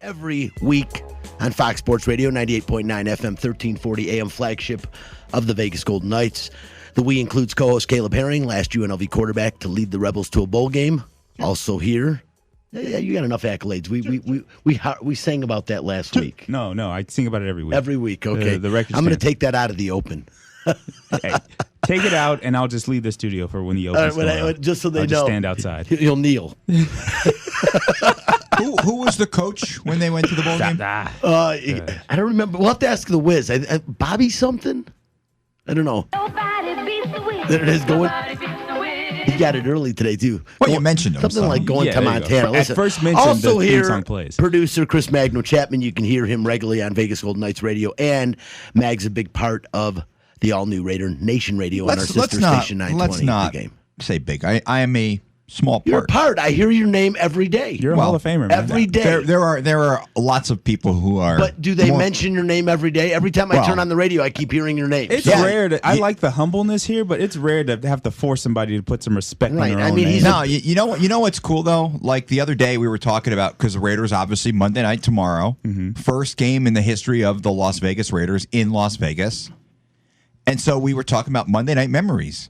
every week on Fox Sports Radio, 98.9 FM, 1340 AM, flagship of the Vegas Golden Knights. The we includes co-host Caleb Herring, last UNLV quarterback to lead the Rebels to a bowl game. Also here. Yeah, you got enough accolades. We sang about that last week. No, I sing about it every week. Every week, okay. The record I'm going to take that out of the open. Hey, take it out, and I'll just leave the studio for when the open. Just so they I'll know. just stand outside. You'll kneel. Who was the coach when they went to the bowl game? I don't remember. We'll have to ask the Wiz. Bobby something? I don't know. There it is going. He got it early today, too. Well, you mentioned him. Something like going to Montana. At first mention, also the here, theme song plays. Producer Chris Magno Chapman. You can hear him regularly on Vegas Golden Knights Radio. And Mag's a big part of the all-new Raider Nation Radio on our sister station 920. Let's not say big. I am a small part. You're a part. I hear your name every day. You're a Hall of Famer, man. Every day. There are lots of people who are. But do they mention your name every day? Every time I turn on the radio, I keep hearing your name. It's rare. I like the humbleness here, but it's rare to have to force somebody to put some respect on their own name. No, you know what's cool though? Like the other day we were talking about, because the Raiders obviously Monday night tomorrow, first game in the history of the Las Vegas Raiders in Las Vegas, and so we were talking about Monday night memories.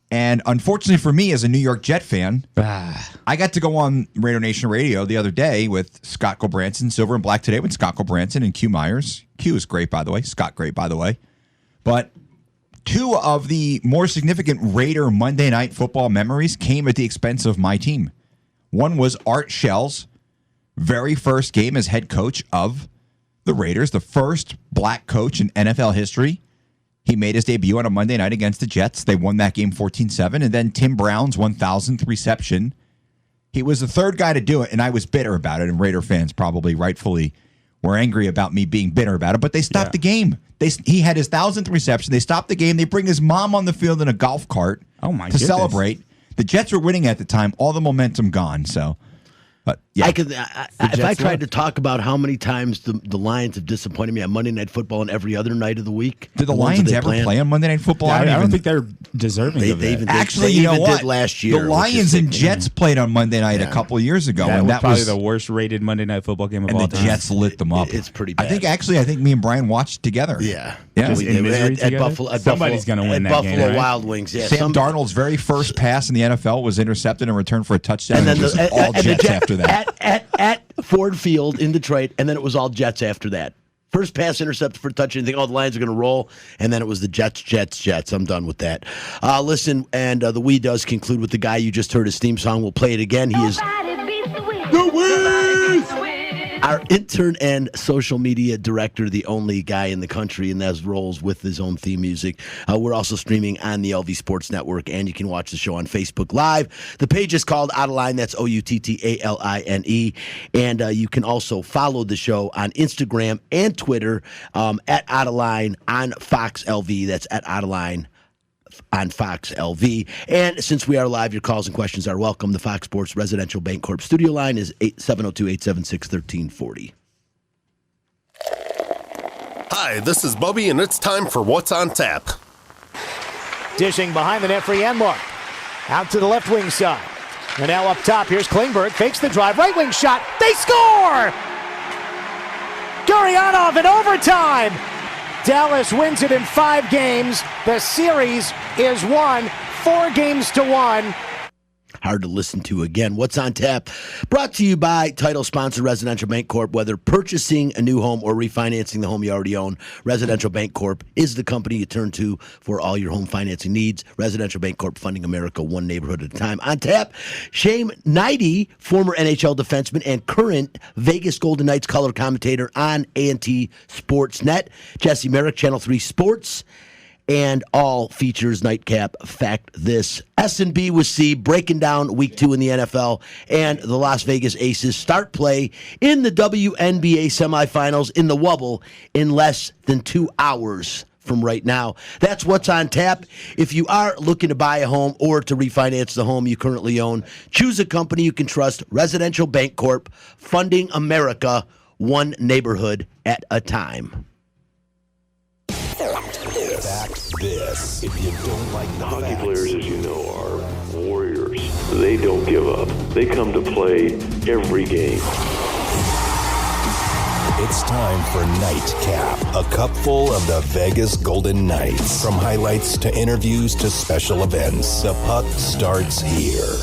And unfortunately for me, as a New York Jet fan, I got to go on Raider Nation Radio the other day with Scott Gulbranson, Silver and Black Today with Scott Gulbranson and Q Myers. Q is great, by the way. Scott, great, by the way. But two of the more significant Raider Monday Night Football memories came at the expense of my team. One was Art Shell's very first game as head coach of the Raiders, the first black coach in NFL history. He made his debut on a Monday night against the Jets. They won that game 14-7. And then Tim Brown's 1,000th reception. He was the third guy to do it, and I was bitter about it. And Raider fans probably rightfully were angry about me being bitter about it. But they stopped the game. He had his 1,000th reception. They stopped the game. They bring his mom on the field in a golf cart to celebrate. The Jets were winning at the time. All the momentum gone. So, but yeah. If I tried to talk about how many times the Lions have disappointed me on Monday Night Football and every other night of the week. Did the Lions ever play on Monday Night Football? I don't think they're deserving of that. Actually, you know what? Did last year. The Lions and Jets played on Monday night a couple of years ago, and that was probably the worst rated Monday Night Football game of all time. And the Jets lit them up. It's pretty bad. I think me and Brian watched together. Yeah. At Buffalo. Somebody's going to win that Buffalo game. Buffalo Wild Wings. Yeah. Sam Darnold's very first pass in the NFL was intercepted and returned for a touchdown. And then it was all Jets after that. At Ford Field in Detroit, and then it was all Jets after that. First pass intercepted for a touchdown. You think, the Lions are going to roll, and then it was the Jets. I'm done with that. Listen, and the We does conclude with the guy you just heard his theme song. We'll play it again. He is the Wiz! Our intern and social media director, the only guy in the country, and that rolls with his own theme music. We're also streaming on the LV Sports Network, and you can watch the show on Facebook Live. The page is called Outaline. That's Outtaline. And you can also follow the show on Instagram and Twitter at Outaline on Fox LV. That's at Outaline on Fox LV. And since we are live, your calls and questions are welcome. The Fox Sports Residential Bancorp studio line is 702-876-1340. Hi, this is Bubby, and it's time for What's on Tap. Dishing behind the net for Yanmark. Out to the left wing side. And now up top, here's Klingberg. Fakes the drive. Right wing shot. They score! Gurianov in overtime. Dallas wins it in 5 games. The series is won 4-1. Hard to listen to again. What's on Tap? Brought to you by title sponsor Residential Bancorp. Whether purchasing a new home or refinancing the home you already own, Residential Bancorp is the company you turn to for all your home financing needs. Residential Bancorp, funding America one neighborhood at a time. On Tap, Shane Hnidy, former NHL defenseman and current Vegas Golden Knights color commentator on A&T Sportsnet. Jesse Merrick, Channel 3 Sports. And all features Nightcap Fact This. S&B with C breaking down week 2 in the NFL, and the Las Vegas Aces start play in the WNBA semifinals in the Wubble in less than 2 hours from right now. That's what's on tap. If you are looking to buy a home or to refinance the home you currently own, choose a company you can trust. Residential Bancorp, funding America one neighborhood at a time. This. If you don't like the hockey players, as you know, are warriors. They don't give up. They come to play every game. It's time for Nightcap, a cupful of the Vegas Golden Knights. From highlights to interviews to special events, the puck starts here.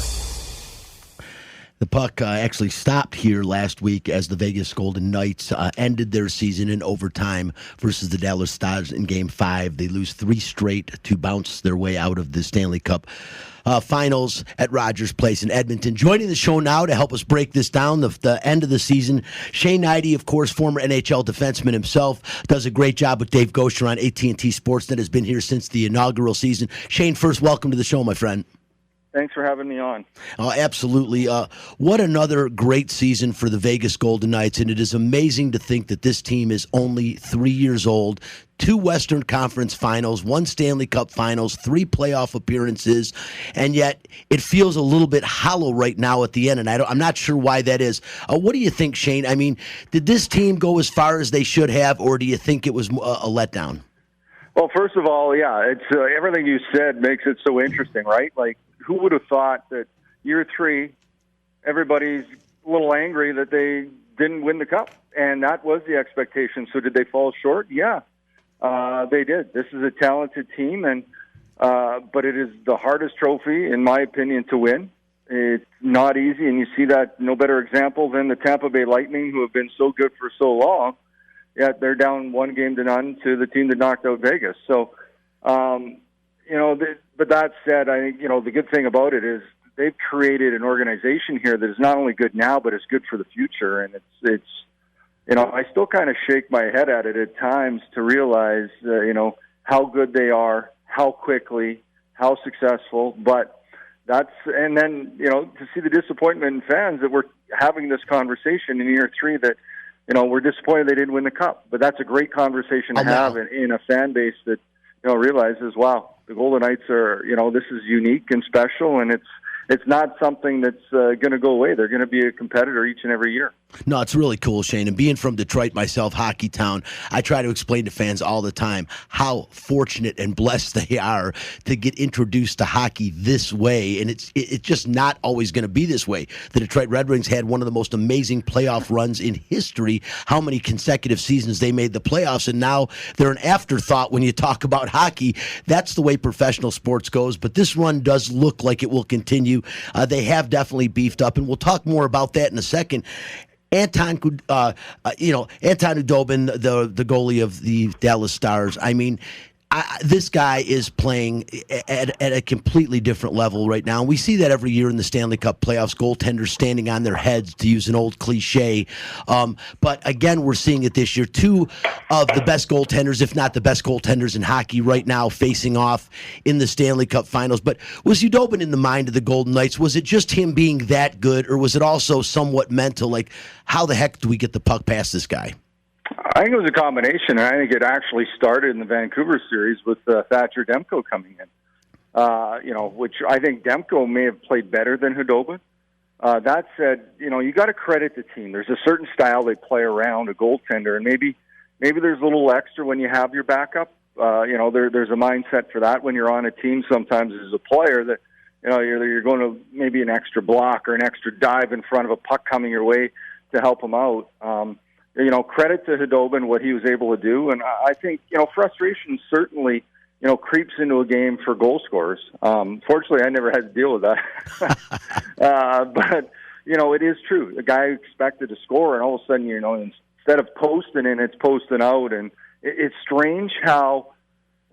The puck actually stopped here last week as the Vegas Golden Knights ended their season in overtime versus the Dallas Stars in Game 5. They lose 3 straight to bounce their way out of the Stanley Cup Finals at Rogers Place in Edmonton. Joining the show now to help us break this down, the end of the season, Shane Hnidy, of course, former NHL defenseman himself, does a great job with Dave Gosher on AT&T Sportsnet, has been here since the inaugural season. Shane, first, welcome to the show, my friend. Thanks for having me on. Absolutely. What another great season for the Vegas Golden Knights, and it is amazing to think that this team is only 3 years old. 2 Western Conference Finals, 1 Stanley Cup Finals, 3 playoff appearances, and yet it feels a little bit hollow right now at the end, and I'm not sure why that is. What do you think, Shane? I mean, did this team go as far as they should have, or do you think it was a letdown? Well, first of all, yeah, it's everything you said makes it so interesting, right? Like, who would have thought that year 3, everybody's a little angry that they didn't win the cup, and that was the expectation. So did they fall short? Yeah, they did. This is a talented team, and but it is the hardest trophy, in my opinion, to win. It's not easy, and you see that no better example than the Tampa Bay Lightning, who have been so good for so long, yet they're down 1-0 to the team that knocked out Vegas. So, but that said, I think, the good thing about it is they've created an organization here that is not only good now, but is good for the future. And it's I still kind of shake my head at it at times to realize, how good they are, how quickly, how successful. And then, to see the disappointment in fans that we're having this conversation in year 3 that, we're disappointed they didn't win the cup. But that's a great conversation to have in a fan base that, realizes, wow, the Golden Knights are, this is unique and special, and it's not something that's going to go away. They're going to be a competitor each and every year. No, it's really cool, Shane. And being from Detroit myself, hockey town, I try to explain to fans all the time how fortunate and blessed they are to get introduced to hockey this way. And it's just not always going to be this way. The Detroit Red Wings had one of the most amazing playoff runs in history. How many consecutive seasons they made the playoffs, and now they're an afterthought when you talk about hockey. That's the way professional sports goes. But this run does look like it will continue. They have definitely beefed up, and we'll talk more about that in a second. Anton Khudobin, the goalie of the Dallas Stars. I mean, this guy is playing at a completely different level right now. And we see that every year in the Stanley Cup playoffs, goaltenders standing on their heads, to use an old cliche. But again, we're seeing it this year. 2 of the best goaltenders, if not the best goaltenders in hockey right now, facing off in the Stanley Cup Finals. But was Khudobin in the mind of the Golden Knights? Was it just him being that good, or was it also somewhat mental? Like, how the heck do we get the puck past this guy? I think it was a combination, and I think it actually started in the Vancouver series with Thatcher Demko coming in, which I think Demko may have played better than Khudobin. That said, you got to credit the team. There's a certain style they play around a goaltender, and maybe there's a little extra when you have your backup. There's a mindset for that when you're on a team sometimes as a player that, you're going to maybe an extra block or an extra dive in front of a puck coming your way to help them out. Credit to Khudobin, what he was able to do. And I think, frustration certainly, creeps into a game for goal scorers. Fortunately, I never had to deal with that. But, it is true. The guy expected to score, and all of a sudden, instead of posting in, it's posting out. And it's strange how,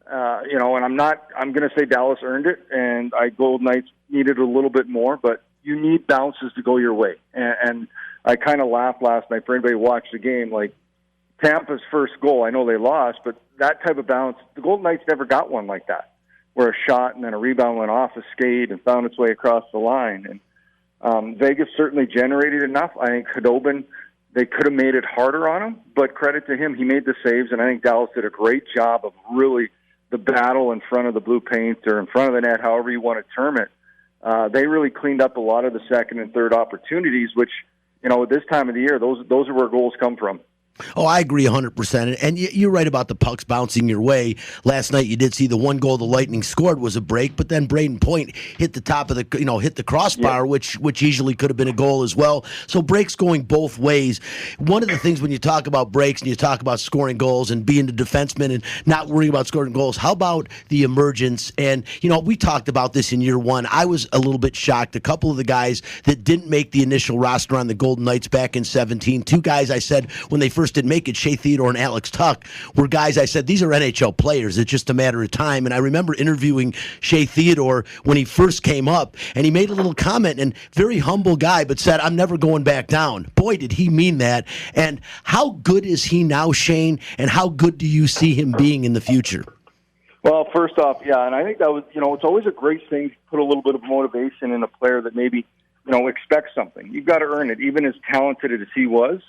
and I'm going to say Dallas earned it, and Golden Knights needed a little bit more, but you need bounces to go your way. And I kind of laughed last night for anybody who watched the game. Like, Tampa's first goal, I know they lost, but that type of bounce, the Golden Knights never got one like that, where a shot and then a rebound went off a skate and found its way across the line. And Vegas certainly generated enough. I think Khudobin, they could have made it harder on him, but credit to him, he made the saves, and I think Dallas did a great job of really the battle in front of the blue paint or in front of the net, however you want to term it. They really cleaned up a lot of the second and third opportunities, which, at this time of the year, those are where goals come from. Oh, I agree 100%. And you're right about the pucks bouncing your way. Last night you did see the one goal the Lightning scored was a break, but then Braden Point hit the top of hit the crossbar, which easily could have been a goal as well. So breaks going both ways. One of the things when you talk about breaks and you talk about scoring goals and being the defenseman and not worrying about scoring goals, how about the emergence? And, we talked about this in year one. I was a little bit shocked. A couple of the guys that didn't make the initial roster on the Golden Knights back in 2017, two guys I said when they first didn't make it, Shea Theodore and Alex Tuck, were guys I said, these are NHL players. It's just a matter of time. And I remember interviewing Shea Theodore when he first came up, and he made a little comment, and very humble guy, but said, I'm never going back down. Boy, did he mean that. And how good is he now, Shane, and how good do you see him being in the future? Well, first off, yeah, and I think that was, it's always a great thing to put a little bit of motivation in a player that maybe, expects something. You've got to earn it, even as talented as he was.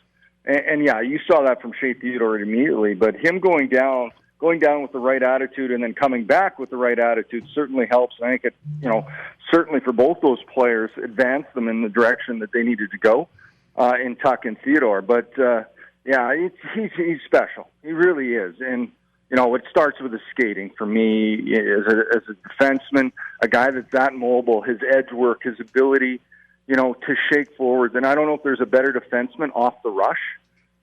And yeah, you saw that from Shea Theodore immediately, but him going down with the right attitude and then coming back with the right attitude certainly helps. And I think it, certainly for both those players, advanced them in the direction that they needed to go in Tuck and Theodore. But yeah, he's special. He really is. And it starts with his skating for me as a defenseman, a guy that's that mobile, his edge work, his ability, to shake forwards. And I don't know if there's a better defenseman off the rush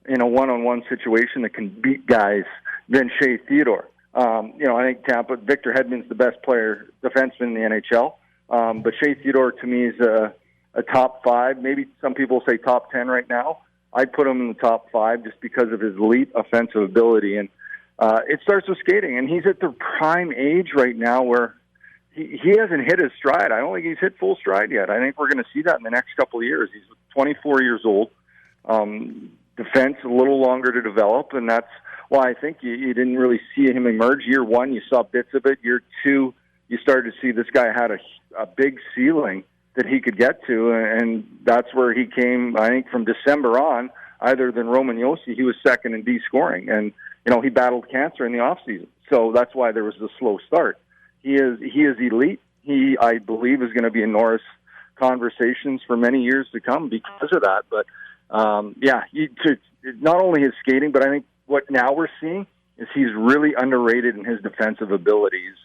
in a one-on-one situation that can beat guys than Shea Theodore. I think Victor Hedman's the best defenseman in the NHL. But Shea Theodore, to me, is a top 5. Maybe some people say top 10 right now. I'd put him in the top 5 just because of his elite offensive ability. And it starts with skating. And he's at the prime age right now where he hasn't hit his stride. I don't think he's hit full stride yet. I think we're going to see that in the next couple of years. He's 24 years old. Defense a little longer to develop, and that's why I think you didn't really see him emerge. Year one, you saw bits of it. Year two, you started to see this guy had a big ceiling that he could get to, and that's where he came, I think, from December on, other than Roman Josi, he was second in D scoring, and he battled cancer in the offseason. So that's why there was a slow start. He is elite. He, I believe, is going to be in Norris conversations for many years to come because of that. But not only his skating, but I think what now we're seeing is he's really underrated in his defensive abilities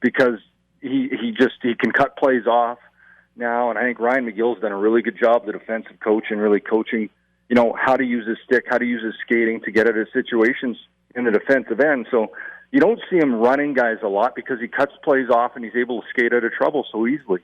because he can cut plays off now. And I think Ryan McGill's done a really good job, the defensive coach, and really coaching, how to use his stick, how to use his skating to get out of situations in the defensive end. So you don't see him running guys a lot because he cuts plays off and he's able to skate out of trouble so easily.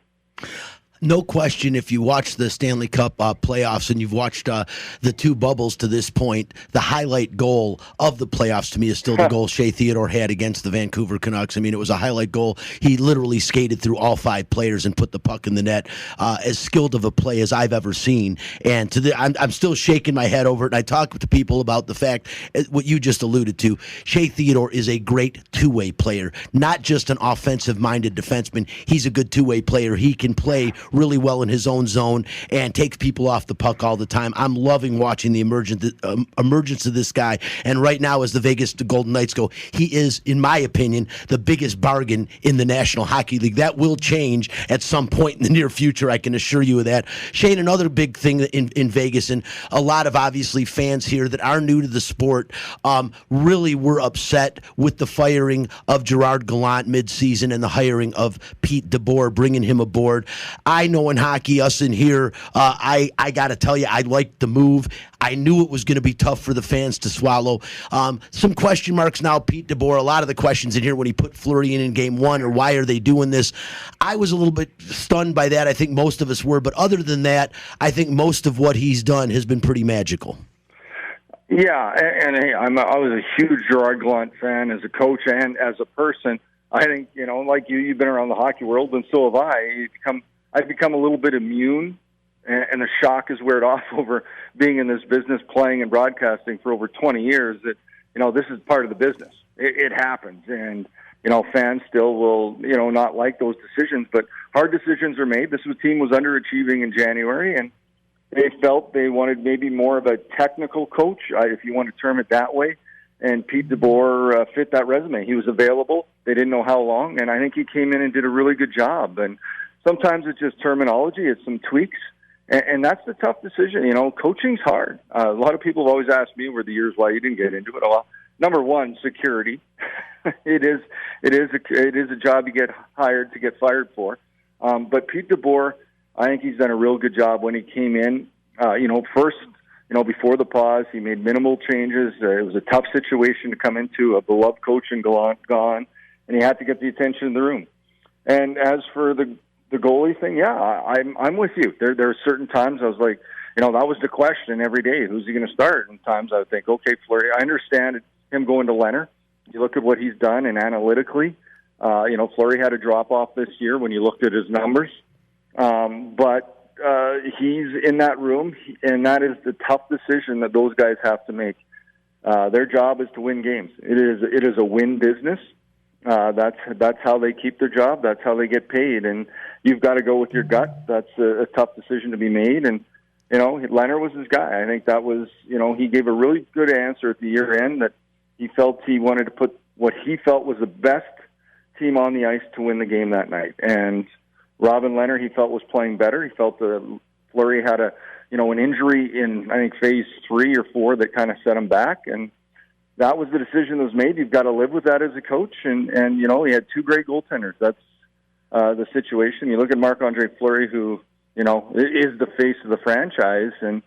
No question, if you watch the Stanley Cup playoffs and you've watched the two bubbles to this point, the highlight goal of the playoffs to me is still the goal Shea Theodore had against the Vancouver Canucks. I mean, it was a highlight goal. He literally skated through all 5 players and put the puck in the net. As skilled of a play as I've ever seen. And I'm still shaking my head over it. And I talk to people about the fact, what you just alluded to, Shea Theodore is a great two-way player, not just an offensive-minded defenseman. He's a good two-way player. He can play really well in his own zone and takes people off the puck all the time. I'm loving watching the emergence of this guy. And right now, as the Vegas Golden Knights go, he is, in my opinion, the biggest bargain in the National Hockey League. That will change at some point in the near future, I can assure you of that. Shane, another big thing in Vegas, and a lot of obviously fans here that are new to the sport really were upset with the firing of Gerard Gallant midseason and the hiring of Pete DeBoer, bringing him aboard. I know in hockey, us in here, I got to tell you, I liked the move. I knew it was going to be tough for the fans to swallow. Some question marks now, Pete DeBoer. A lot of the questions in here when he put Fleury in game 1, or why are they doing this? I was a little bit stunned by that. I think most of us were. But other than that, I think most of what he's done has been pretty magical. Yeah, and hey, I was a huge Gerard Gallant fan as a coach and as a person. I think, like you've been around the hockey world, and so have I. I've become a little bit immune, and the shock has weared off over being in this business, playing and broadcasting for over 20 years, that, this is part of the business. It happens, and, fans still will, not like those decisions, but hard decisions are made. This team was underachieving in January, and they felt they wanted maybe more of a technical coach, if you want to term it that way, and Pete DeBoer fit that resume. He was available. They didn't know how long, and I think he came in and did a really good job. And sometimes it's just terminology, it's some tweaks, And that's the tough decision. Coaching's hard. A lot of people have always asked me over the years why you didn't get into it. Well, number one, security. It is a job you get hired to get fired for. But Pete DeBoer, I think he's done a real good job when he came in. First, before the pause, he made minimal changes. It was a tough situation to come into, a beloved coach and gone, and he had to get the attention in the room. And as for the goalie thing, yeah, I'm with you. There are certain times I was like, that was the question every day. Who's he going to start? And times I would think, okay, Fleury. I understand him going to Leonard. You look at what he's done, and analytically, Fleury had a drop-off this year when you looked at his numbers. But he's in that room, and that is the tough decision that those guys have to make. Their job is to win games. It is a win business. That's how they keep their job. That's how they get paid. And you've got to go with your gut. That's a tough decision to be made. And Leonard was his guy. I think that was he gave a really good answer at the year end that he felt he wanted to put what he felt was the best team on the ice to win the game that night. And Robin Leonard, he felt, was playing better. He felt Fleury had an injury in, I think, phase 3 or 4 that kind of set him back. And that was the decision that was made. You've got to live with that as a coach. And he had 2 great goaltenders. That's the situation. You look at Marc-Andre Fleury, who, is the face of the franchise. And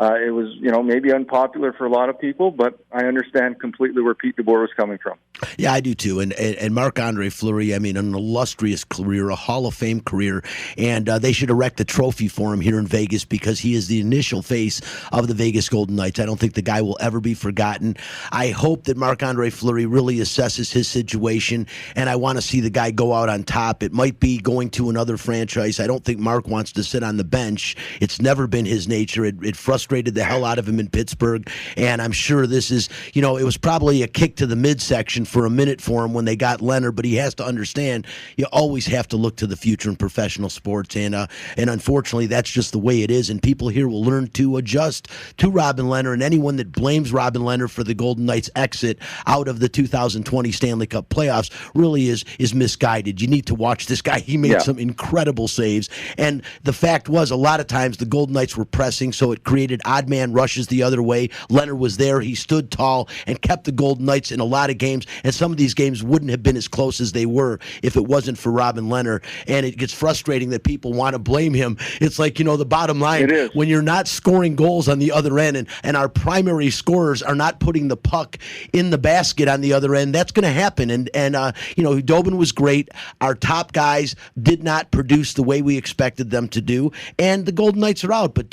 it was, maybe unpopular for a lot of people, but I understand completely where Pete DeBoer was coming from. Yeah, I do too. And Marc-Andre Fleury, an illustrious career, a Hall of Fame career, and they should erect a trophy for him here in Vegas because he is the initial face of the Vegas Golden Knights. I don't think the guy will ever be forgotten. I hope that Marc-Andre Fleury really assesses his situation, and I want to see the guy go out on top. It might be going to another franchise. I don't think Mark wants to sit on the bench. It's never been his nature. It frustrated the hell out of him in Pittsburgh, and I'm sure this is, it was probably a kick to the midsection for a minute for him when they got Leonard, but he has to understand you always have to look to the future in professional sports, and unfortunately that's just the way it is, and people here will learn to adjust to Robin Leonard, and anyone that blames Robin Leonard for the Golden Knights' exit out of the 2020 Stanley Cup playoffs really is misguided. You need to watch this guy. He made some incredible saves, and the fact was a lot of times the Golden Knights were pressing, so it created odd man rushes the other way. Leonard was there. He stood tall and kept the Golden Knights in a lot of games, and some of these games wouldn't have been as close as they were if it wasn't for Robin Leonard. And it gets frustrating that people want to blame him. It's like, the bottom line, when you're not scoring goals on the other end and our primary scorers are not putting the puck in the basket on the other end, that's going to happen. And Dobin was great. Our top guys did not produce the way we expected them to do, and the Golden Knights are out. But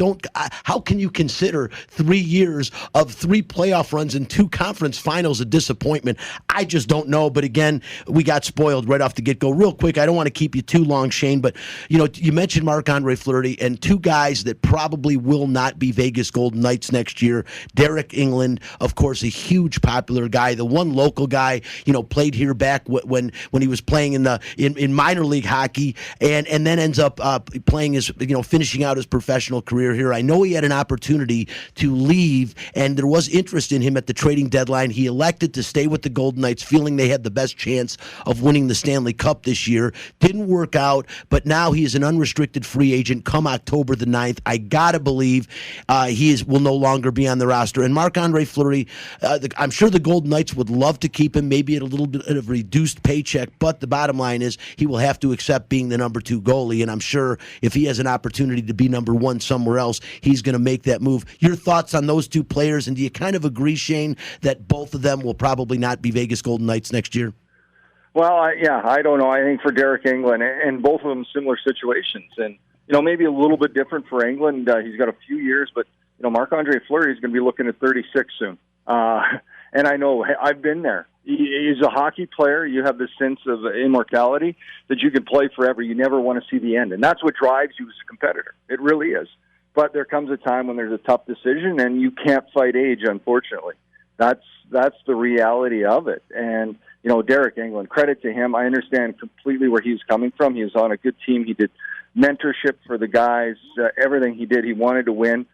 how can you consider 3 years of 3 playoff runs and 2 conference finals a disappointment? I just don't know. But again, we got spoiled right off the get-go. Real quick, I don't want to keep you too long, Shane, but you mentioned Marc-Andre Fleury, and 2 guys that probably will not be Vegas Golden Knights next year. Derek England, of course, a huge popular guy. The one local guy, played here back when he was playing in minor league hockey, and then ends up playing his, finishing out his professional career here. I know he had an opportunity to leave, and there was interest in him at the trading deadline. He elected to stay with the Golden Knights, feeling they had the best chance of winning the Stanley Cup this year. Didn't work out, but now he is an unrestricted free agent come October the 9th. I gotta believe will no longer be on the roster. And Marc-Andre Fleury, I'm sure the Golden Knights would love to keep him, maybe at a little bit of a reduced paycheck, but the bottom line is he will have to accept being the number 2 goalie, and I'm sure if he has an opportunity to be number 1 somewhere else, he's going to make that move. Your thoughts on those 2 players, and do you kind of agree, Shane, that both of them will probably not be Vegas Golden Knights next year? Well, I don't know. I think for Derek England, and both of them similar situations, and maybe a little bit different for England. He's got a few years, but Marc-Andre Fleury is going to be looking at 36 soon. And I know I've been there. He's a hockey player. You have this sense of immortality that you can play forever. You never want to see the end, and that's what drives you as a competitor. It really is. But there comes a time when there's a tough decision, and you can't fight age, unfortunately. That's the reality of it. And Derek England, credit to him. I understand completely where he's coming from. He was on a good team. He did mentorship for the guys. Everything he did, he wanted to win.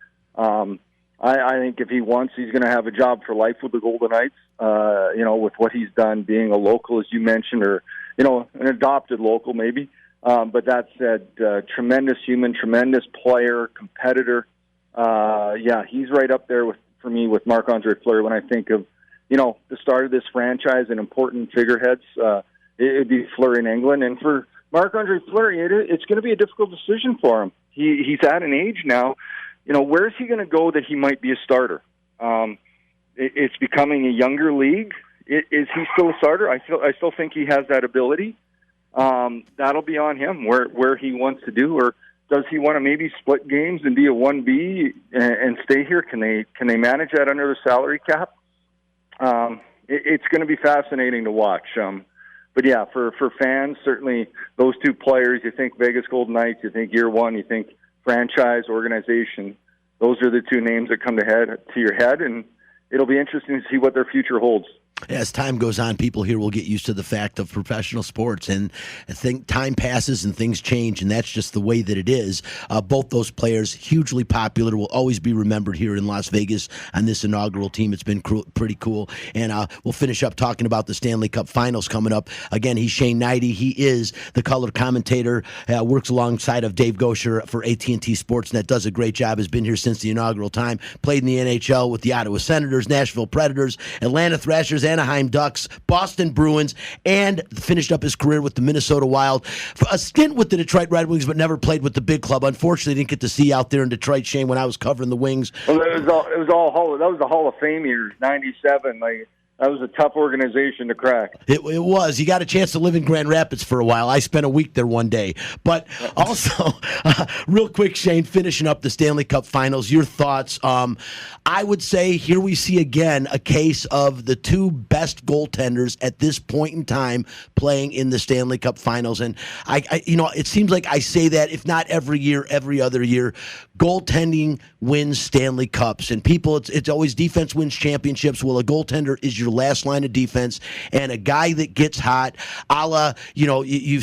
I think if he wants, he's going to have a job for life with the Golden Knights. With what he's done, being a local, as you mentioned, or an adopted local maybe. But that said, tremendous human, tremendous player, competitor. He's right up there for me with Marc-Andre Fleury when I think of, the start of this franchise and important figureheads. It'd be Fleury in England. And for Marc-Andre Fleury, it's going to be a difficult decision for him. He's at an age now, where is he going to go that he might be a starter? It's becoming a younger league. Is he still a starter? I still think he has that ability. That'll be on him where he wants to do, or does he want to maybe split games and be a 1B and stay here? Can they manage that under the salary cap? It's going to be fascinating to watch. But yeah, for fans, certainly those two players, you think Vegas Golden Knights, you think year one, you think franchise, organization. Those are the two names that come to your head, and it'll be interesting to see what their future holds. As time goes on, people here will get used to the fact of professional sports, and I think time passes and things change, and that's just the way that it is. Both those players, hugely popular, will always be remembered here in Las Vegas on this inaugural team. It's been pretty cool, and we'll finish up talking about the Stanley Cup Finals coming up. Again, he's Shane Hnidy. He is the color commentator, works alongside of Dave Gosher for AT&T Sportsnet, does a great job, has been here since the inaugural time, played in the NHL with the Ottawa Senators, Nashville Predators, Atlanta Thrashers, Anaheim Ducks, Boston Bruins, and finished up his career with the Minnesota Wild. For a stint with the Detroit Red Wings, but never played with the big club. Unfortunately, didn't get to see you out there in Detroit, Shane, when I was covering the Wings. Well, that was the Hall of Fame years, '97. That was a tough organization to crack. It was. You got a chance to live in Grand Rapids for a while. I spent a week there one day. But also, real quick, Shane, finishing up the Stanley Cup Finals, your thoughts. I would say here we see again a case of the two best goaltenders at this point in time playing in the Stanley Cup Finals. And, it seems like I say that, if not every year, every other year, goaltending wins Stanley Cups. And people, it's always defense wins championships. Well, a goaltender is your last line of defense, and a guy that gets hot, a la, you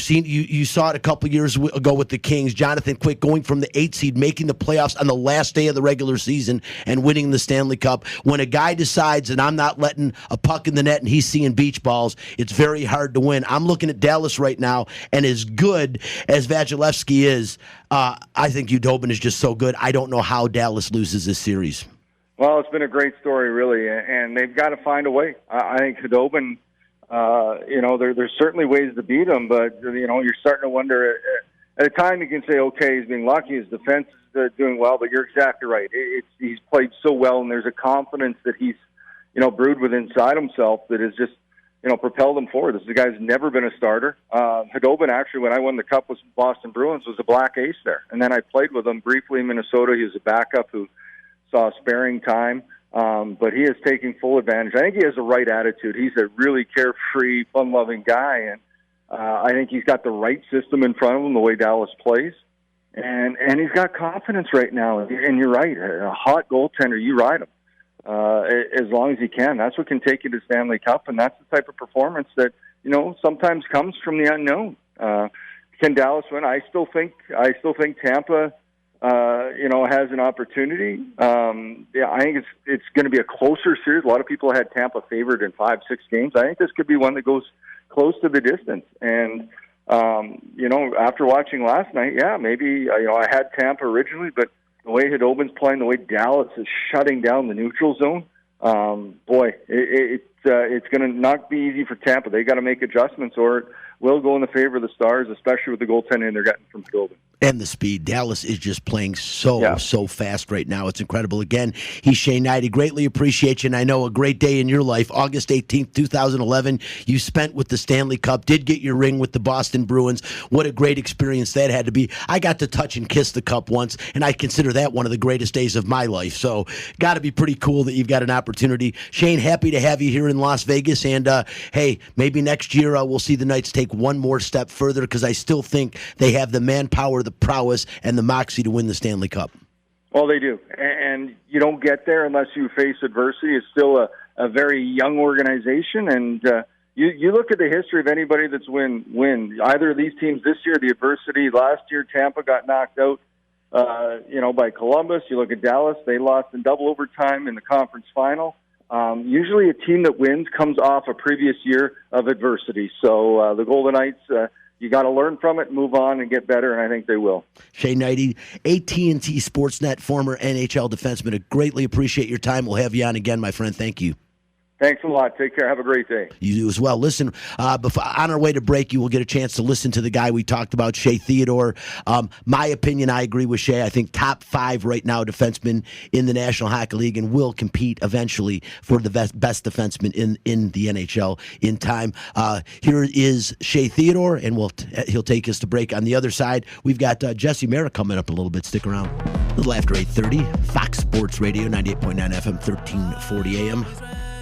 saw it a couple years ago with the Kings, Jonathan Quick going from the 8th seed, making the playoffs on the last day of the regular season and winning the Stanley Cup. When a guy decides that I'm not letting a puck in the net and he's seeing beach balls, it's very hard to win. I'm looking at Dallas right now, and as good as Vasilevsky is, I think Khudobin is just so good. I don't know how Dallas loses this series. Well, it's been a great story, really, and they've got to find a way. I think Khudobin, there's certainly ways to beat him, but, you're starting to wonder. At a time, you can say, okay, he's being lucky, his defense is doing well, but you're exactly right. He's played so well, and there's a confidence that he's, brewed with inside himself that has just, propelled him forward. This is a guy who's never been a starter. Khudobin, actually, when I won the Cup with Boston Bruins, was a black ace there. And then I played with him briefly in Minnesota. He was a backup who saw sparing time, but he is taking full advantage. I think he has the right attitude. He's a really carefree, fun-loving guy, and I think he's got the right system in front of him, the way Dallas plays, and he's got confidence right now. And you're right, a hot goaltender, you ride him as long as he can. That's what can take you to Stanley Cup, and that's the type of performance that sometimes comes from the unknown. Can Dallas win? I still think Tampa has an opportunity. I think it's going to be a closer series. A lot of people had Tampa favored in 5-6 games. I think this could be one that goes close to the distance. And, after watching last night, maybe, I had Tampa originally, but the way Khudobin's playing, the way Dallas is shutting down the neutral zone, it's going to not be easy for Tampa. They got to make adjustments, or it will go in the favor of the Stars, especially with the goaltending they're getting from Khudobin. And the speed. Dallas is just playing so fast right now. It's incredible. Again, he's Shane Hnidy. Greatly appreciate you, and I know a great day in your life. August 18th, 2011, you spent with the Stanley Cup, did get your ring with the Boston Bruins. What a great experience that had to be. I got to touch and kiss the cup once, and I consider that one of the greatest days of my life. So got to be pretty cool that you've got an opportunity. Shane, happy to have you here in Las Vegas, and hey, maybe next year we'll see the Knights take one more step further, because I still think they have the manpower, the prowess, and the moxie to win the Stanley Cup. Well, they do, and you don't get there unless you face adversity. It's still a very young organization, and you look at the history of anybody that's win either of these teams this year. The adversity last year, Tampa got knocked out, by Columbus. You look at Dallas; they lost in double overtime in the conference final. Usually, a team that wins comes off a previous year of adversity. So the Golden Knights. You got to learn from it, move on, and get better, and I think they will. Shane Hnidy, AT&T Sportsnet, former NHL defenseman. I greatly appreciate your time. We'll have you on again, my friend. Thank you. Thanks a lot. Take care. Have a great day. You do as well. Listen, on our way to break, you will get a chance to listen to the guy we talked about, Shea Theodore. My opinion, I agree with Shea. I think top 5 right now defenseman in the National Hockey League and will compete eventually for the best defenseman in the NHL in time. Here is Shea Theodore, and he'll take us to break. On the other side, we've got Jesse Merrick coming up a little bit. Stick around. A little after 8:30, Fox Sports Radio, 98.9 FM, 1340 AM.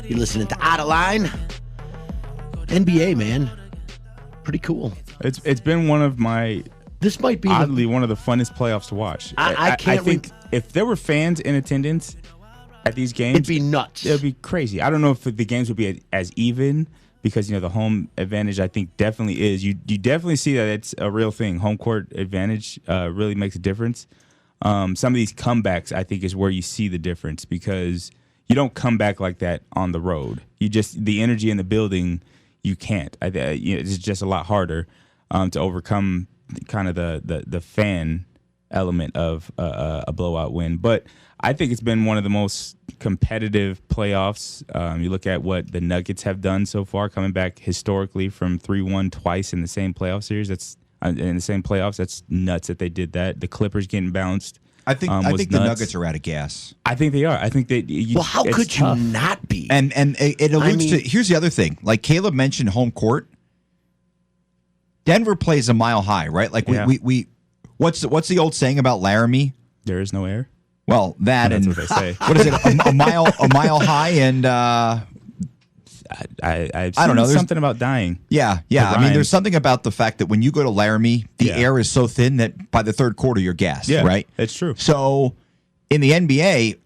You're listening to Outta Line. NBA, man. Pretty cool. It's been one of my This might be oddly one of the funnest playoffs to watch. I think if there were fans in attendance at these games, it'd be nuts. It would be crazy. I don't know if the games would be as even because the home advantage I think definitely is. You definitely see that it's a real thing. Home court advantage really makes a difference. Some of these comebacks I think is where you see the difference because you don't come back like that on the road. The energy in the building, you can't. It's just a lot harder to overcome kind of the fan element of a blowout win. But I think it's been one of the most competitive playoffs. You look at what the Nuggets have done so far, coming back historically from 3-1 twice in the same playoff series. That's in the same playoffs. That's nuts that they did that. The Clippers getting bounced. I think the Nuggets are out of gas. I think they are. I think that. How could tough. you not be? And it alludes to. Here's the other thing. Like Caleb mentioned, home court. Denver plays a mile high, right? Like we what's the old saying about Laramie? There is no air. Well, that's what they say. What is it? A mile high, and I've I don't know. There's something about dying. Yeah. I mean, there's something about the fact that when you go to Laramie, the air is so thin that by the third quarter you're gassed. Yeah, right. It's true. So in the NBA,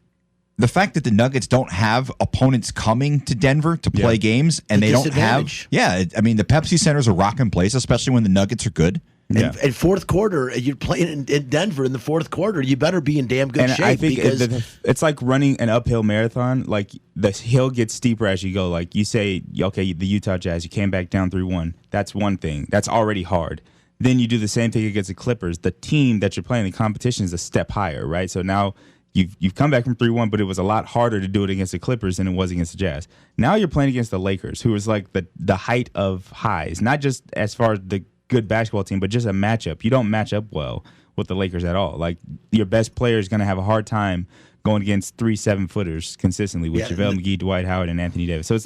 the fact that the Nuggets don't have opponents coming to Denver to play games, and they don't have, I mean, the Pepsi Center's a rocking place, especially when the Nuggets are good. And fourth quarter, you're playing in Denver in the fourth quarter. You better be in damn good shape. I think because it's like running an uphill marathon. Like the hill gets steeper as you go. Like you say, okay, the Utah Jazz, you came back down 3-1. That's one thing. That's already hard. Then you do the same thing against the Clippers. The team that you're playing, the competition is a step higher, right? So now you've come back from 3-1, but it was a lot harder to do it against the Clippers than it was against the Jazz. Now you're playing against the Lakers, who is like the height of highs, not just as far as the good basketball team, but just a matchup. You don't match up well with the Lakers at all. Like your best player is going to have a hard time going against 3 7-footers consistently with JaVale McGee, Dwight Howard, and Anthony Davis. So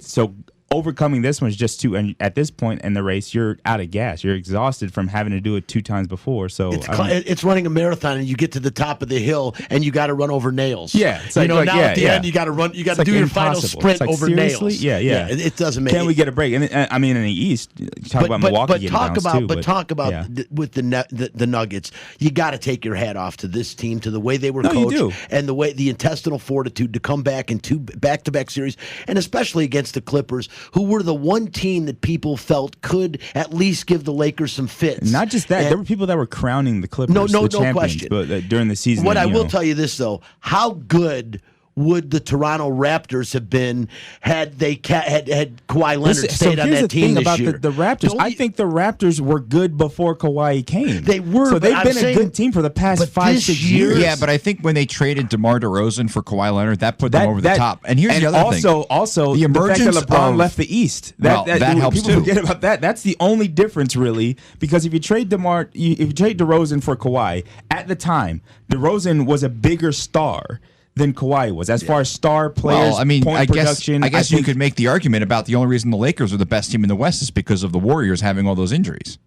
so overcoming this one is just too. And at this point in the race, you're out of gas. You're exhausted from having to do it 2 times before. So it's running a marathon, and you get to the top of the hill, and you got to run over nails. Yeah, it's like, at the end, you got to run. You got to do your final sprint over seriously? nails. Yeah. It doesn't make. Can we get a break? And I mean, in the East, talk about Milwaukee getting bounced too. But talk about with the Nuggets. You got to take your hat off to this team, to the way they were coached, and the way the intestinal fortitude to come back in 2 back-to-back series, and especially against the Clippers, who were the one team that people felt could at least give the Lakers some fits. Not just that, there were people that were crowning the Clippers no champions, question. But during the season. What I will tell you this, though, how good would the Toronto Raptors have been had they had Kawhi Leonard stayed on that team this year? The Raptors, I think the Raptors were good before Kawhi came. They were. So they've been a good team for the past 5-6 years. Yeah, but I think when they traded DeMar DeRozan for Kawhi Leonard, that put them over the top. And here's the other thing. Also, the emergence fact that LeBron of, left the East. That helps people too. Forget about that. That's the only difference, really, because if you trade DeRozan for Kawhi, at the time, DeRozan was a bigger star than Kawhi was, as far as star players. Well, I mean, point production. I guess you could make the argument about the only reason the Lakers are the best team in the West is because of the Warriors having all those injuries.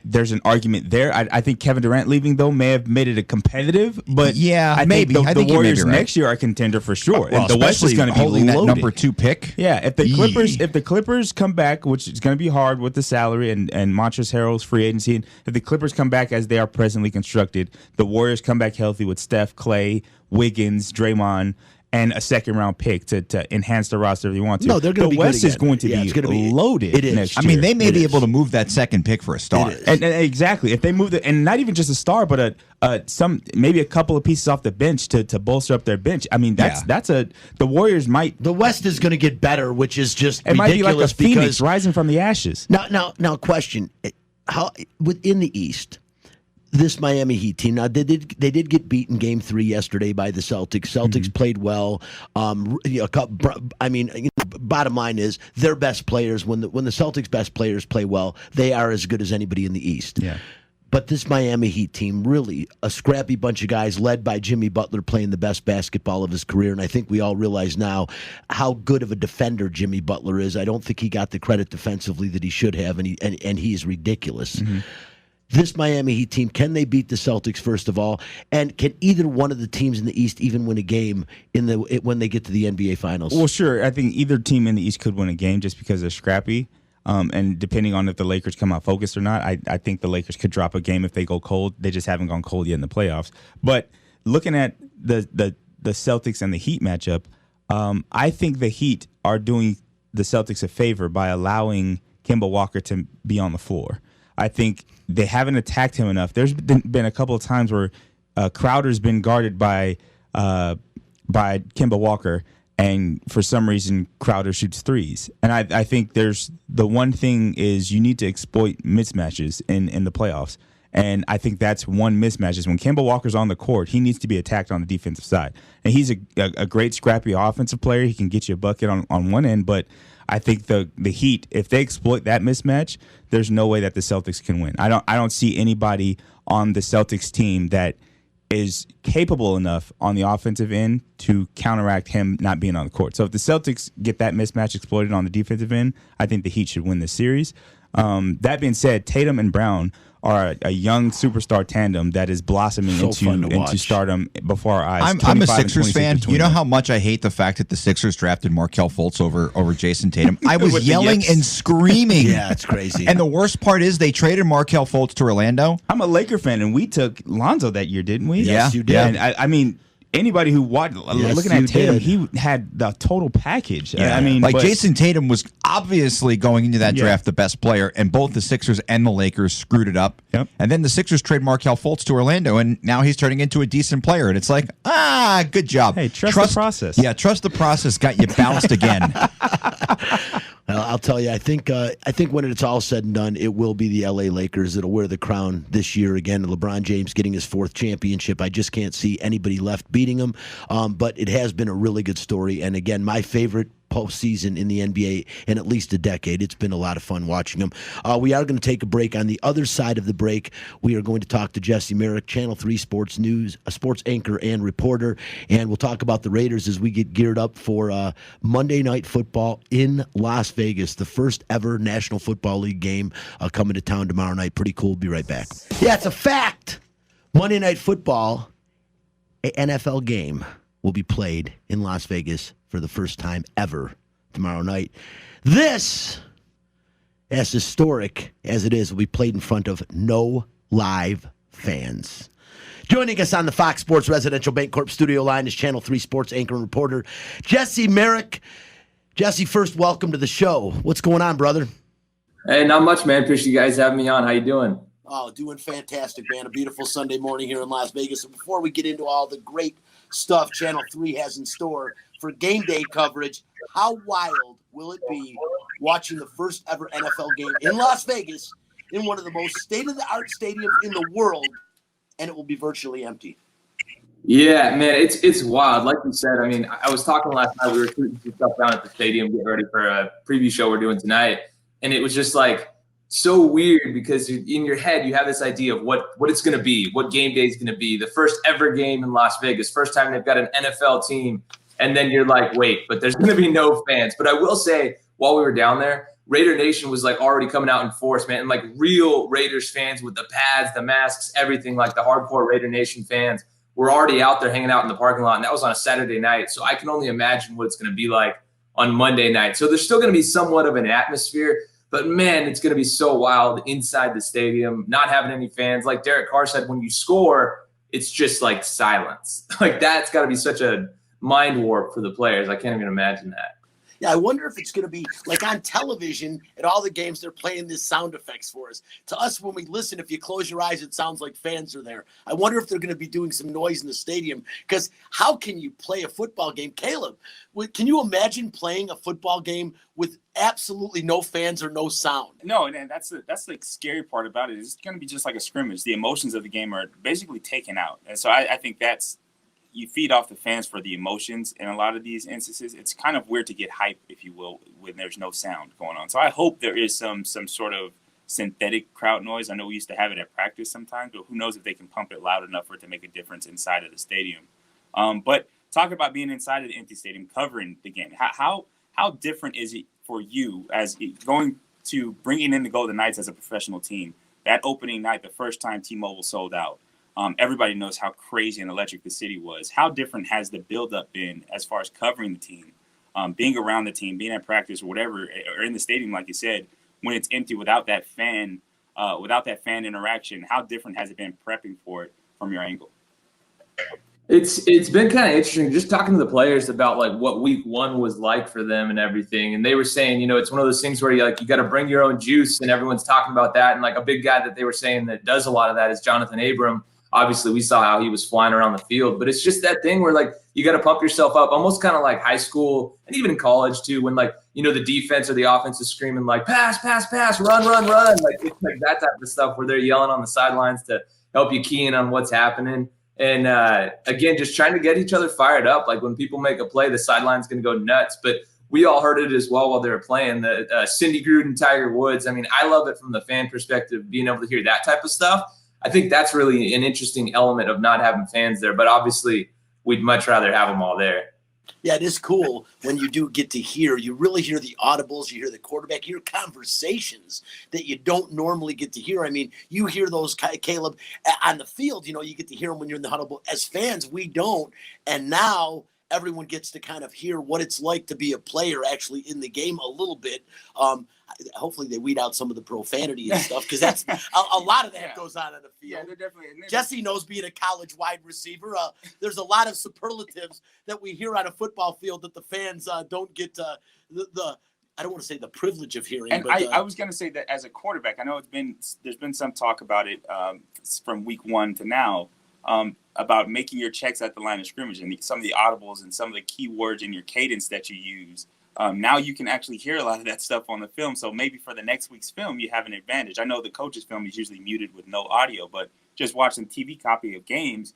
There's an argument there. I think Kevin Durant leaving, though, may have made it a competitive, but I think I think the Warriors right. next year are a contender for sure. Well, and the West is going to be holding loaded. That number 2 pick. Yeah, if the Clippers come back, which is going to be hard with the salary and Montrezl Harrell's free agency, and if the Clippers come back as they are presently constructed, the Warriors come back healthy with Steph, Clay, Wiggins, Draymond, and a second-round pick to enhance the roster if you want to. No, they're going to be West good is going to it's gonna be loaded. It is. Next I mean, year. they may be able to move that second pick for a star. And exactly, if they move it, and not even just a star, but maybe a couple of pieces off the bench to bolster up their bench. I mean, the Warriors might. The West is going to get better, which is just it might be like a ridiculous phoenix rising from the ashes. Now, question: how within the East? This Miami Heat team. Now they did get beaten Game 3 yesterday by the Celtics. Celtics played well. Bottom line is their best players. When the Celtics' best players play well, they are as good as anybody in the East. Yeah. But this Miami Heat team, really a scrappy bunch of guys led by Jimmy Butler playing the best basketball of his career. And I think we all realize now how good of a defender Jimmy Butler is. I don't think he got the credit defensively that he should have, and he is ridiculous. Mm-hmm. This Miami Heat team, can they beat the Celtics, first of all? And can either one of the teams in the East even win a game when they get to the NBA Finals? Well, sure. I think either team in the East could win a game just because they're scrappy. And depending on if the Lakers come out focused or not, I think the Lakers could drop a game if they go cold. They just haven't gone cold yet in the playoffs. But looking at the Celtics and the Heat matchup, I think the Heat are doing the Celtics a favor by allowing Kemba Walker to be on the floor. I think they haven't attacked him enough. There's been a couple of times where Crowder's been guarded by Kemba Walker, and for some reason Crowder shoots threes. And I think there's the one thing is you need to exploit mismatches in the playoffs. And I think that's one mismatch is when Kemba Walker's on the court, he needs to be attacked on the defensive side. And he's a great scrappy offensive player. He can get you a bucket on one end, but I think the Heat, if they exploit that mismatch, there's no way that the Celtics can win. I don't see anybody on the Celtics team that is capable enough on the offensive end to counteract him not being on the court. So if the Celtics get that mismatch exploited on the defensive end, I think the Heat should win this series. That being said, Tatum and Brown are a young superstar tandem that is blossoming into stardom before our eyes. I'm a Sixers fan. You know how much I hate the fact that the Sixers drafted Markelle Fultz over Jason Tatum? I was yelling and screaming. Yeah, it's crazy. And the worst part is they traded Markelle Fultz to Orlando. I'm a Laker fan, and we took Lonzo that year, didn't we? Yes, you did. And I mean, anybody who watched, looking at Tatum, he had the total package. Yeah. I mean, Jason Tatum was obviously going into that draft the best player, and both the Sixers and the Lakers screwed it up. Yep. And then the Sixers trade Markelle Fultz to Orlando, and now he's turning into a decent player. And it's like, good job. Hey, trust the process. Yeah, trust the process got you bounced again. Well, I'll tell you, I think when it's all said and done, it will be the LA Lakers that'll wear the crown this year again. LeBron James getting his 4th championship. I just can't see anybody left beating him. But it has been a really good story. And again, my favorite postseason in the NBA in at least a decade. It's been a lot of fun watching them. We are going to take a break. On the other side of the break, we are going to talk to Jesse Merrick, Channel 3 Sports News, a sports anchor and reporter, and we'll talk about the Raiders as we get geared up for Monday Night Football in Las Vegas, the first ever National Football League game coming to town tomorrow night. Pretty cool. Be right back. Yeah, it's a fact. Monday Night Football, an NFL game, will be played in Las Vegas for the first time ever tomorrow night. This, as historic as it is, will be played in front of no live fans. Joining us on the Fox Sports Residential Bancorp studio line is Channel 3 Sports anchor and reporter Jesse Merrick. Jesse, first, welcome to the show. What's going on, brother? Hey, not much, man. Appreciate you guys having me on. How you doing? Oh, doing fantastic, man. A beautiful Sunday morning here in Las Vegas. And before we get into all the great stuff Channel 3 has in store for game day coverage, how wild will it be watching the first ever NFL game in Las Vegas in one of the most state-of-the-art stadiums in the world, and it will be virtually empty? Yeah, man, it's wild. Like you said, I mean, I was talking last night. We were shooting some stuff down at the stadium, getting ready for a preview show we're doing tonight, and it was just like so weird because in your head you have this idea of what it's going to be, what game day is going to be, the first ever game in Las Vegas, first time they've got an NFL team, and then you're like, wait, but there's going to be no fans. But I will say, while we were down there, Raider Nation was like already coming out in force, man, and like real Raiders fans with the pads, the masks, everything, like the hardcore Raider Nation fans were already out there hanging out in the parking lot, and that was on a Saturday night. So I can only imagine what it's going to be like on Monday night. So there's still going to be somewhat of an atmosphere, but man, it's going to be so wild inside the stadium, not having any fans. Like Derek Carr said, when you score, it's just like silence. Like that's got to be such a mind warp for the players. I can't even imagine that. Yeah, I wonder if it's going to be like on television at all the games, they're playing this sound effects for us. To us, when we listen, if you close your eyes, it sounds like fans are there. I wonder if they're going to be doing some noise in the stadium, because how can you play a football game? Caleb, can you imagine playing a football game with absolutely no fans or no sound? No, and that's the scary part about it. It's going to be just like a scrimmage. The emotions of the game are basically taken out. And so I think you feed off the fans for the emotions in a lot of these instances. It's kind of weird to get hype, if you will, when there's no sound going on. So I hope there is some sort of synthetic crowd noise. I know we used to have it at practice sometimes, but who knows if they can pump it loud enough for it to make a difference inside of the stadium. But talk about being inside of the empty stadium, covering the game. How different is it for you as going to bringing in the Golden Knights as a professional team? That opening night, the first time T-Mobile sold out. Everybody knows how crazy and electric the city was. How different has the buildup been as far as covering the team, being around the team, being at practice or whatever, or in the stadium, like you said, when it's empty without that fan interaction? How different has it been prepping for it from your angle? It's been kind of interesting just talking to the players about like what week one was like for them and everything. And they were saying, it's one of those things where you got to bring your own juice, and everyone's talking about that. And like a big guy that they were saying that does a lot of that is Jonathan Abram. Obviously, we saw how he was flying around the field, but it's just that thing where like you got to pump yourself up, almost kind of like high school and even in college too, when like the defense or the offense is screaming like pass, pass, pass, run, run, run, like it's like that type of stuff where they're yelling on the sidelines to help you key in on what's happening. And again, just trying to get each other fired up. Like when people make a play, the sideline's going to go nuts. But we all heard it as well while they were playing. The Cindy Gruden, Tiger Woods. I mean, I love it from the fan perspective, being able to hear that type of stuff. I think that's really an interesting element of not having fans there. But obviously, we'd much rather have them all there. Yeah, it is cool when you do get to you really hear the audibles, you hear the quarterback, you hear conversations that you don't normally get to hear. I mean, you hear those, Caleb, on the field, you get to hear them when you're in the huddle. As fans, we don't. And now everyone gets to kind of hear what it's like to be a player actually in the game a little bit. Hopefully they weed out some of the profanity and stuff, because that's a lot of that goes on the field. Yeah, they're definitely. Jesse knows, being a college wide receiver, there's a lot of superlatives that we hear on a football field that the fans don't get the I don't want to say the privilege of hearing. And but, I was going to say that as a quarterback, I know there's been some talk about it from week one to now, about making your checks at the line of scrimmage and some of the audibles and some of the key words in your cadence that you use. Now you can actually hear a lot of that stuff on the film. So maybe for the next week's film, you have an advantage. I know the coach's film is usually muted with no audio, but just watching TV copy of games,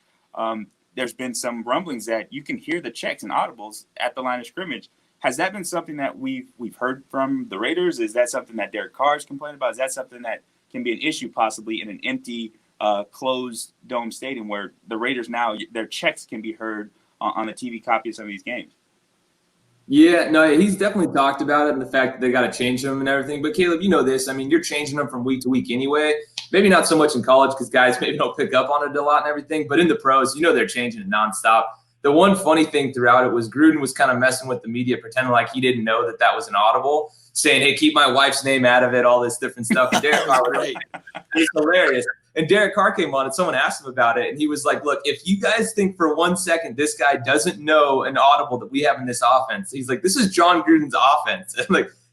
there's been some rumblings that you can hear the checks and audibles at the line of scrimmage. Has that been something that we've heard from the Raiders? Is that something that Derek Carr's complained about? Is that something that can be an issue possibly in an empty, closed dome stadium where the Raiders now, their checks can be heard on the TV copy of some of these games? Yeah, no, he's definitely talked about it and the fact that they got to change them and everything. But Caleb, you know this. I mean, you're changing them from week to week anyway. Maybe not so much in college because guys maybe don't pick up on it a lot and everything. But in the pros, they're changing it nonstop. The one funny thing throughout it was Gruden was kind of messing with the media, pretending like he didn't know that was an audible, saying, hey, keep my wife's name out of it, all this different stuff. And Derek Carr was it's hilarious. And Derek Carr came on and someone asked him about it. And he was like, look, if you guys think for 1 second this guy doesn't know an audible that we have in this offense, he's like, this is John Gruden's offense.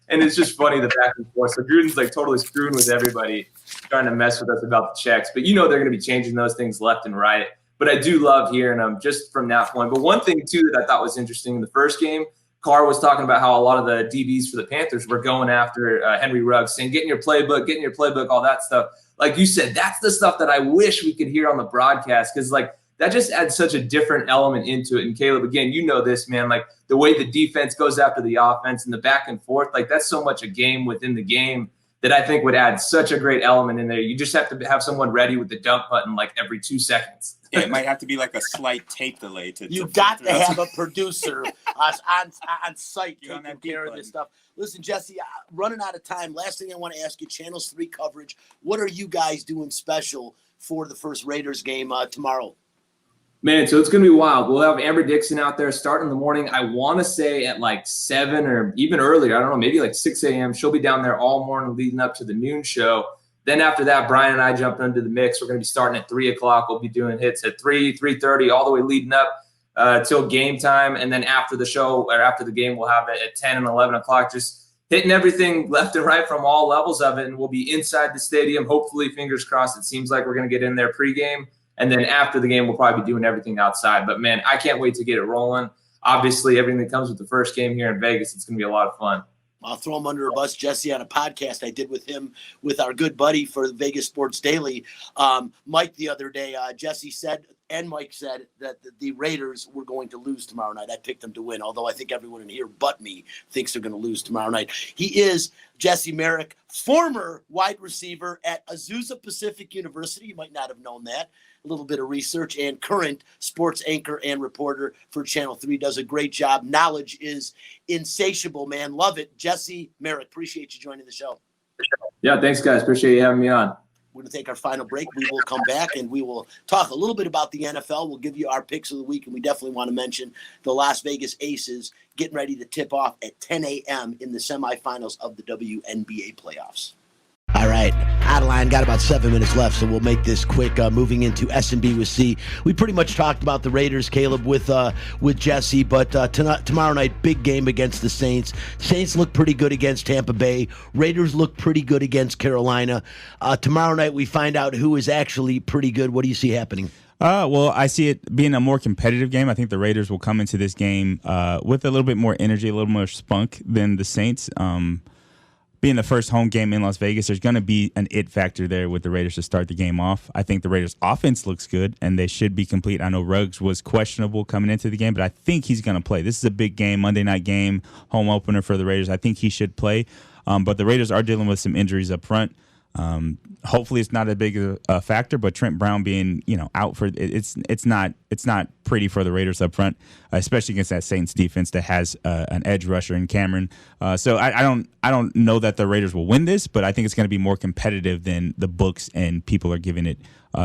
And it's just funny, the back and forth. So Gruden's like totally screwing with everybody, trying to mess with us about the checks. But they're going to be changing those things left and right. But I do love hearing them just from that point. But one thing, too, that I thought was interesting in the first game, Carr was talking about how a lot of the DBs for the Panthers were going after Henry Ruggs, saying, get in your playbook, all that stuff. Like you said, that's the stuff that I wish we could hear on the broadcast, because that just adds such a different element into it. And Caleb, again, you know this, man, like the way the defense goes after the offense and the back and forth, like that's so much a game within the game that I think would add such a great element in there. You just have to have someone ready with the dump button like every 2 seconds. Yeah, it might have to be like a slight tape delay You got to have a producer on site taking care of this stuff. Listen, Jesse, running out of time. Last thing I want to ask you, Channels 3 coverage. What are you guys doing special for the first Raiders game tomorrow? Man, so it's going to be wild. We'll have Amber Dixon out there starting in the morning. I want to say at like 7 or even earlier. I don't know, maybe like 6 a.m. She'll be down there all morning leading up to the noon show. Then after that, Bryan and I jump into the mix. We're going to be starting at 3 o'clock. We'll be doing hits at 3, 3:30, all the way leading up. till game time. And then after the show or after the game, we'll have it at 10 and 11 o'clock, just hitting everything left and right from all levels of it. And we'll be inside the stadium. Hopefully, fingers crossed, it seems like we're going to get in there pregame. And then after the game, we'll probably be doing everything outside. But, man, I can't wait to get it rolling. Obviously, everything that comes with the first game here in Vegas, it's going to be a lot of fun. I'll throw him under a bus, Jesse, on a podcast I did with him, with our good buddy for the Vegas Sports Daily, Mike, the other day. Jesse said, and Mike said, that the Raiders were going to lose tomorrow night. I picked them to win, although I think everyone in here but me thinks they're going to lose tomorrow night. He is Jesse Merrick, former wide receiver at Azusa Pacific University. You might not have known that. A little bit of research, and current sports anchor and reporter for Channel 3. Does a great job. Knowledge is insatiable, man. Love it. Jesse Merrick, appreciate you joining the show. Yeah, thanks, guys. Appreciate you having me on. We're going to take our final break. We will come back, and we will talk a little bit about the NFL. We'll give you our picks of the week, and we definitely want to mention the Las Vegas Aces getting ready to tip off at 10 a.m. in the semifinals of the WNBA playoffs. All right, Adeline, got about 7 minutes left, so we'll make this quick. Moving into S&B with C. We pretty much talked about the Raiders, Caleb, with Jesse, but tomorrow night, big game against the Saints. Saints look pretty good against Tampa Bay. Raiders look pretty good against Carolina. Tomorrow night, we find out who is actually pretty good. What do you see happening? Well, I see it being a more competitive game. I think the Raiders will come into this game with a little bit more energy, a little more spunk than the Saints. Being the first home game in Las Vegas, there's going to be an it factor there with the Raiders to start the game off. I think the Raiders' offense looks good, and they should be complete. I know Ruggs was questionable coming into the game, but I think he's going to play. This is a big game, Monday night game, home opener for the Raiders. I think he should play. But the Raiders are dealing with some injuries up front. Hopefully it's not a big factor, but Trent Brown being out for it's not pretty for the Raiders up front, especially against that Saints defense that has an edge rusher in Cameron. So I don't know that the Raiders will win this, but I think it's going to be more competitive than the books and people are giving it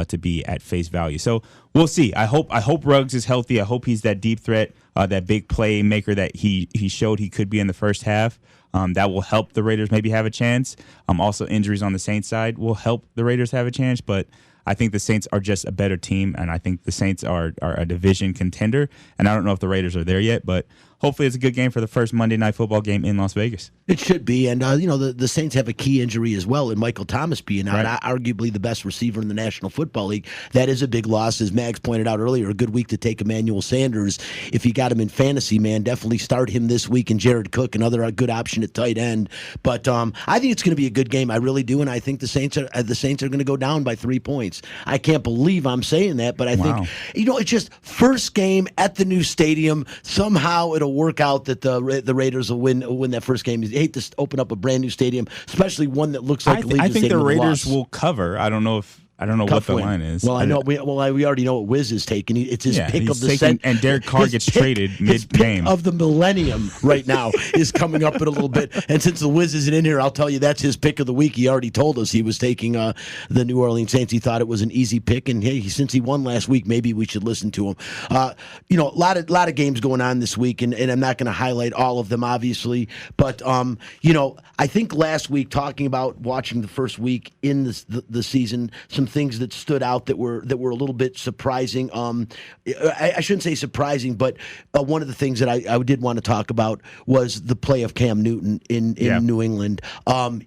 to be at face value. So we'll see. I hope Ruggs is healthy. I hope he's that deep threat, that big playmaker that he showed he could be in the first half. That will help the Raiders maybe have a chance. Also, injuries on the Saints side will help the Raiders have a chance, but I think the Saints are just a better team, and I think the Saints are a division contender, and I don't know if the Raiders are there yet, but hopefully it's a good game for the first Monday Night Football game in Las Vegas. It should be, and the Saints have a key injury as well in Michael Thomas being out, right. Arguably the best receiver in the National Football League. That is a big loss, as Mags pointed out earlier. A good week to take Emmanuel Sanders. If you got him in fantasy, man, definitely start him this week, and Jared Cook, another good option at tight end. But I think it's going to be a good game. I really do, and I think the Saints are going to go down by 3 points. I can't believe I'm saying that, but I think it's just first game at the new stadium. Somehow it'll work out that the Raiders will win that first game. You hate to open up a brand new stadium, especially one that looks like I think the Raiders will cover. I don't know what the line is. Well, I know. We already know what Wiz is taking. It's his pick of the and Derek Carr gets traded mid-game. His pick of the millennium right now is coming up in a little bit. And since the Wiz isn't in here, I'll tell you that's his pick of the week. He already told us he was taking the New Orleans Saints. He thought it was an easy pick, and hey, since he won last week, maybe we should listen to him. A lot of games going on this week, and I'm not going to highlight all of them, obviously, but I think last week talking about watching the first week in the season, some things that stood out that were a little bit surprising. I shouldn't say surprising, but one of the things that I did want to talk about was the play of Cam Newton in New England.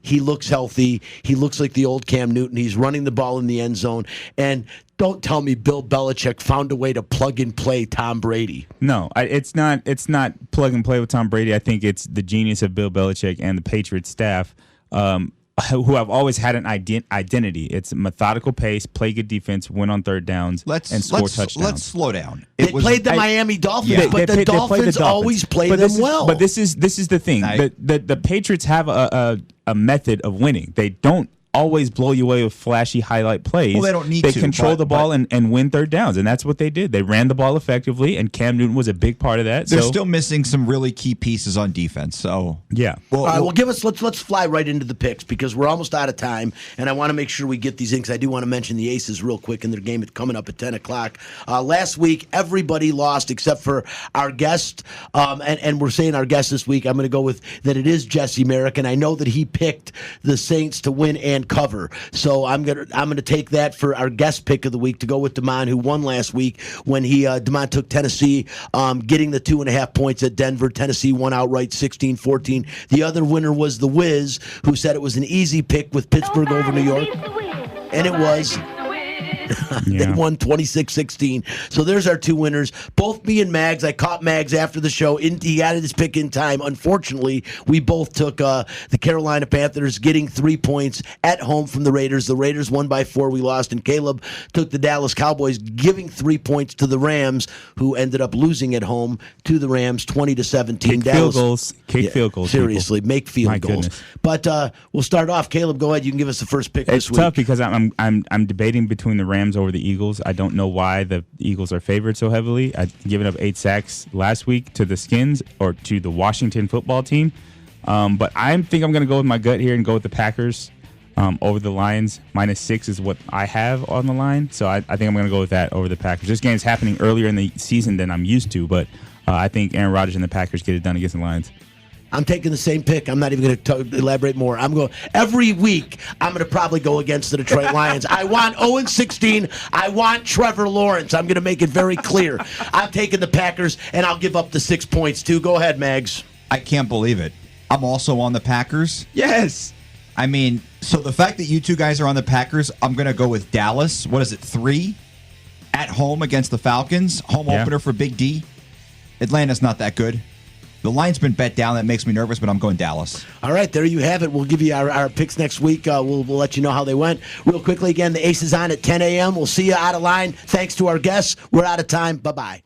He looks healthy. He looks like the old Cam Newton. He's running the ball in the end zone. And don't tell me Bill Belichick found a way to plug and play Tom Brady. No, it's not plug and play with Tom Brady. I think it's the genius of Bill Belichick and the Patriots staff, who have always had an identity. It's a methodical pace, play good defense, win on third downs, and score touchdowns. Let's slow down. They played the Miami Dolphins, but the Dolphins always play them well. But this is the thing. The Patriots have a method of winning. They don't always blow you away with flashy highlight plays. Well, they don't need to. They control the ball and win third downs, and that's what they did. They ran the ball effectively, and Cam Newton was a big part of that. They're still missing some really key pieces on defense. So yeah. All right. Well, let's fly right into the picks because we're almost out of time, and I want to make sure we get these in because I do want to mention the Aces real quick in their game coming up at 10 o'clock. Last week, everybody lost except for our guest, and we're saying our guest this week. I'm going to go with that. It is Jesse Merrick, and I know that he picked the Saints to win and and cover. So I'm gonna take that for our guest pick of the week to go with Damon, who won last week when Damon took Tennessee, getting the 2.5 points at Denver. Tennessee won outright 16-14. The other winner was the Wiz, who said it was an easy pick with Pittsburgh over New York, and it was. They won 26-16. So there's our two winners. Both me and Mags. I caught Mags after the show. He got his pick in time. Unfortunately, we both took the Carolina Panthers getting 3 points at home from the Raiders. The Raiders won by 4. We lost. And Caleb took the Dallas Cowboys giving 3 points to the Rams, who ended up losing at home to the Rams 20-17. Kick Dallas, field goals. Kick field goals. Seriously, make field My goals. goodness. But we'll start off. Caleb, go ahead. You can give us the first pick It's this week. tough because I'm debating between the Rams over the Eagles. I don't know why the Eagles are favored so heavily. I've given up 8 sacks last week to the Skins or to the Washington football team. But I think I'm going to go with my gut here and go with the Packers over the Lions. -6 is what I have on the line. So I think I'm going to go with that over the Packers. This game's happening earlier in the season than I'm used to, but I think Aaron Rodgers and the Packers get it done against the Lions. I'm taking the same pick. I'm not even going to elaborate more. I'm going every week. I'm going to probably go against the Detroit Lions. I want 0-16. I want Trevor Lawrence. I'm going to make it very clear. I'm taking the Packers, and I'll give up the 6 points too. Go ahead, Mags. I can't believe it. I'm also on the Packers. Yes. I mean, so the fact that you two guys are on the Packers, I'm going to go with Dallas. What is it, 3? At home against the Falcons. Home opener for Big D. Atlanta's not that good. The line's been bet down. That makes me nervous, but I'm going Dallas. All right, there you have it. We'll give you our picks next week. We'll let you know how they went. Real quickly, again, the Ace is on at 10 a.m. We'll see you out of line. Thanks to our guests. We're out of time. Bye-bye.